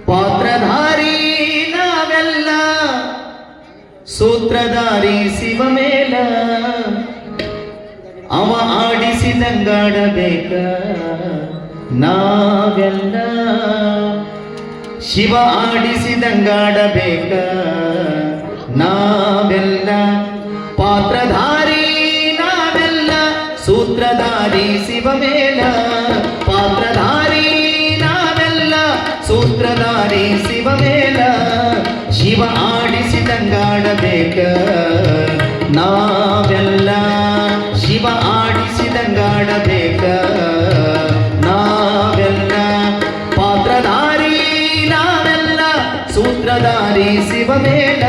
ಪಾತ್ರಧಾರಿ ನಾವೆಲ್ಲ ಸೂತ್ರಧಾರಿ ಶಿವಮೇಲ ಅವ ಆಡಿಸಿದಂಗಾಡಬೇಕ ನಾವೆಲ್ಲ ಶಿವ ಆಡಿಸಿದಂಗಾಡಬೇಕ ನಾವೆಲ್ಲ ಪಾತ್ರಧಾರಿ ನಾವೆಲ್ಲ ಸೂತ್ರಧಾರಿ ಶಿವಮೇಲ ಪಾತ್ರಧಾರಿ ನಾವೆಲ್ಲ ಸೂತ್ರಧಾರಿ ಶಿವಮೇಲ ಶಿವ ಆಡಿಸಿದಂಗಾಡಬೇಕ ನಾವೆಲ್ಲ ಶಿವ ಆಡಿಸಿದಂಗಾಡಬೇಕ ನಾವೆಲ್ಲ ಪಾತ್ರಧಾರಿ ನಾವೆಲ್ಲ ಸೂತ್ರಧಾರಿ ಶಿವಮೇಲ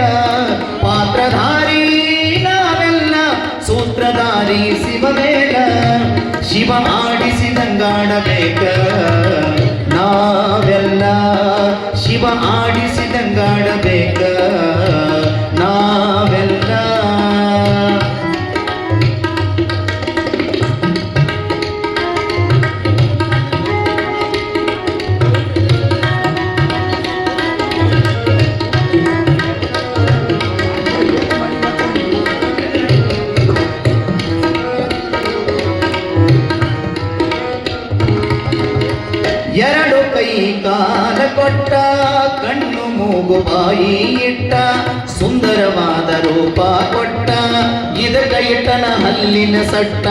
ಪಾತ್ರಧಾರಿ ನಾವೆಲ್ಲ ಸೂತ್ರಧಾರಿ ಶಿವಮೇಲ ಶಿವ ಆಡಿಸಿದಂಗಾಡಬೇಕ ನಾವೆಲ್ಲ ಶಿವ ಆಡಿಸಿದಂಗಾಡಬೇಕ ನಾವೆಲ್ಲ ಎರಡು ಕೈ ಕಾಲ ಕೊಟ್ಟ ಕಣ್ಣು ಮೂಗು ಬಾಯಿ ಇಟ್ಟ ಸುಂದರವಾದ ರೂಪ ಕೊಟ್ಟ ಇದಕ್ಕ ಇಟ್ಟನ ಹಲ್ಲಿನ ಸಟ್ಟ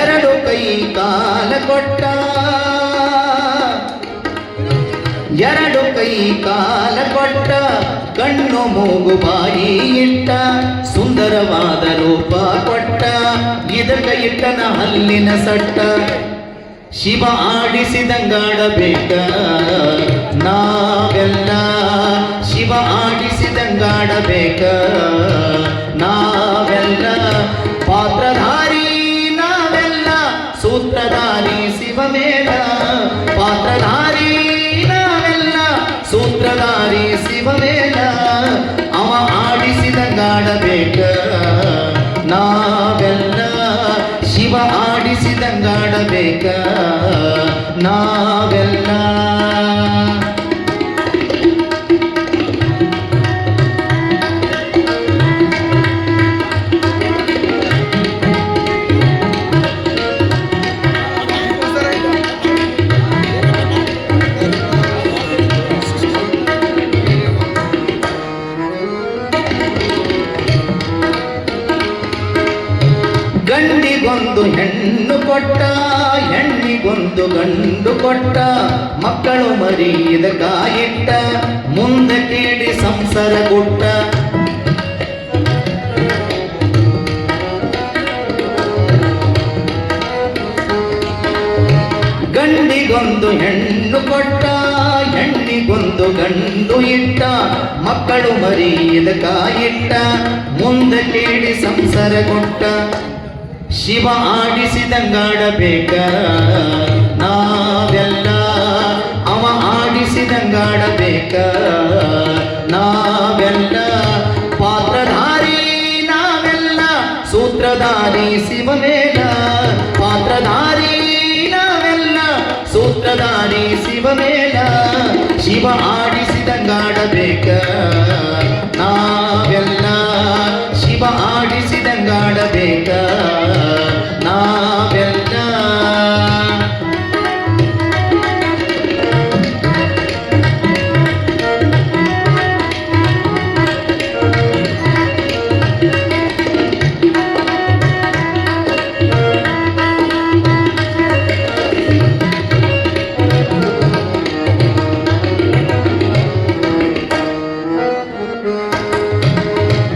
ಎರಡು ಕೈ ಕಾಲ ಕೊಟ್ಟ ಎರಡು ಕೈ ಕಾಲ ಕೊಟ್ಟ ಕಣ್ಣು ಮೂಗು ಬಾಯಿ ಇಟ್ಟ ಸುಂದರವಾದ ರೂಪ ಕೊಟ್ಟ ಇದಕ್ಕ ಇಟ್ಟನ ಹಲ್ಲಿನ ಸಟ್ಟ ಶಿವ ಆಡಿಸಿದಂಗಾಡಬೇಕ ನಾವೆಲ್ಲ ಶಿವ ಆಡಿಸಿದಂಗಾಡಬೇಕ ನಾವೆಲ್ಲ ಪಾತ್ರಧಾರಿ ನಾವೆಲ್ಲ ಸೂತ್ರಧಾರಿ ಶಿವಮೇಲ ಪಾತ್ರಧಾರಿ ನಾವೆಲ್ಲ ಸೂತ್ರಧಾರಿ ಶಿವಮೇಲ ಅವ ಆಡಿಸಿದಂಗಾಡಬೇಕ ನಾವೆಲ್ಲ ಶಿವ ಆಡಿಸಿದಂಗಾಡಬೇಕ ನಾವೆಲ್ಲ ಗಂಡಿಗೊಂದು ಹೆಣ್ಣು ಕೊಟ್ಟ ಹೆಣ್ಣಿಗೊಂದು ಗಂಡು ಕೊಟ್ಟ ಮಕ್ಕಳು ಮರಿದ ಕಾಯಿಟ್ಟ ಮುಂದೆ ಕೇಳಿ ಸಂಸಾರ ಕೊಟ್ಟ ಗಂಡಿಗೊಂದು ಹೆಣ್ಣು ಕೊಟ್ಟ ಹೆಣ್ಣಿಗೊಂದು ಗಂಡು ಇಟ್ಟ ಮಕ್ಕಳು ಮರಿದ ಕಾಯಿಟ್ಟ ಮುಂದೆ ಕೇಳಿ ಸಂಸಾರ ಕೊಟ್ಟ ಶಿವ ಆಡಿಸಿದಂಗಾಡಬೇಕ ನಾವೆಲ್ಲ ಅವ ಆಡಿಸಿದಂಗಾಡಬೇಕ ನಾವೆಲ್ಲ ಪಾತ್ರಧಾರಿ ನಾವೆಲ್ಲ ಸೂತ್ರಧಾರಿ ಶಿವಮೇಲ ಪಾತ್ರಧಾರಿ ನಾವೆಲ್ಲ ಸೂತ್ರಧಾರಿ ಶಿವಮೇಲ ಶಿವ ಆಡಿಸಿದಂಗಾಡಬೇಕ ನಾವೆಲ್ಲ ಶಿವ ಆಡಿಸಿದಂಗಾಡಬೇಕ ನಾವೆಲ್ಲ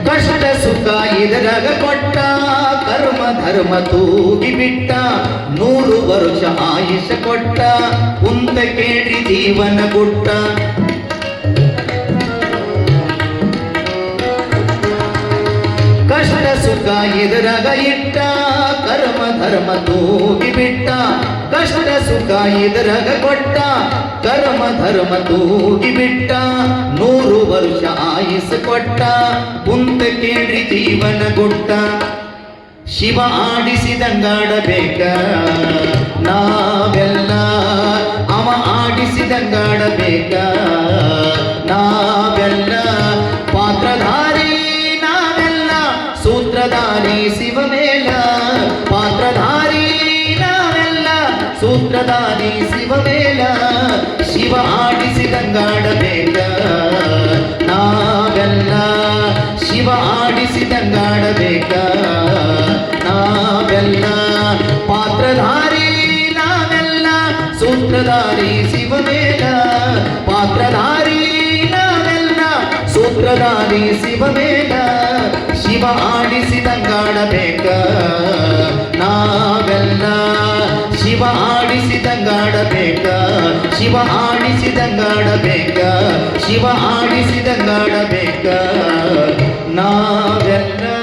ಕಷ್ಟ ಸುಖ ಇದರಾಗ ಕೊಟ್ಟ ಕರ್ಮ ಧರ್ಮ ತೂಗಿ ಬಿಟ್ಟ 100 ವರ್ಷ ಆಯುಷ ಕೊಟ್ಟ ಕುಂತ ಕೇಳಿ ಜೀವನ ಗುಟ್ಟ ಕಷ್ಟ ಸುಖ ಇದರಾಗ ಇಟ್ಟ ಕರ್ಮ ಧರ್ಮ ತೂಗಿ ಬಿಟ್ಟ ಕಷ್ಟ ಸುಖ ಇದರಾಗ ಕೊಟ್ಟ ಕರ್ಮ ಧರ್ಮ ತೂಗಿ ಬಿಟ್ಟ 100 ವರ್ಷ ಆಯುಷ ಕೊಟ್ಟ ಕುಂತ ಕೇಳಿ ಜೀವನ ಗುಟ್ಟ ಶಿವ ಆಡಿಸಿದಂಗಾಡಬೇಕ ನಾವೆಲ್ಲ, ಅವ ಆಡಿಸಿದಂಗಾಡಬೇಕ ನಾವೆಲ್ಲ. ಪಾತ್ರಧಾರಿ ನಾವೆಲ್ಲ, ಸೂತ್ರಧಾರಿ ಶಿವಮೇಲ. ಪಾತ್ರಧಾರಿ ನಾವೆಲ್ಲ, ಸೂತ್ರಧಾರಿ ಶಿವಮೇಲ. ಶಿವ ಆಡಿಸಿದಂಗಾಡಬೇಕ ನಾವೆಲ್ಲ, ಶಿವ ಆಡಿಸಿದಂಗಾಡಬೇಕ ನಾವೆಲ್ಲ. ಪಾತ್ರಧಾರಿ ನಾವೆಲ್ಲ, ಸೂತ್ರಧಾರಿ ಶಿವಮೇಲ. ಪಾತ್ರಧಾರಿ ನಾವೆಲ್ಲ, ಸೂತ್ರಧಾರಿ ಶಿವಮೇಲ. ಶಿವ ಆಡಿಸಿದಂಗಾಡಬೇಕ ನಾವೆಲ್ಲ, ಶಿವ ಆಡಿಸಿದಂಗಾಡಬೇಕ. ಶಿವ ಆಡಿಸಿದಂಗಾಡಬೇಕ, ಶಿವ ಆಡಿಸಿದಂಗಾಡಬೇಕ ನಾವೆಲ್ಲ.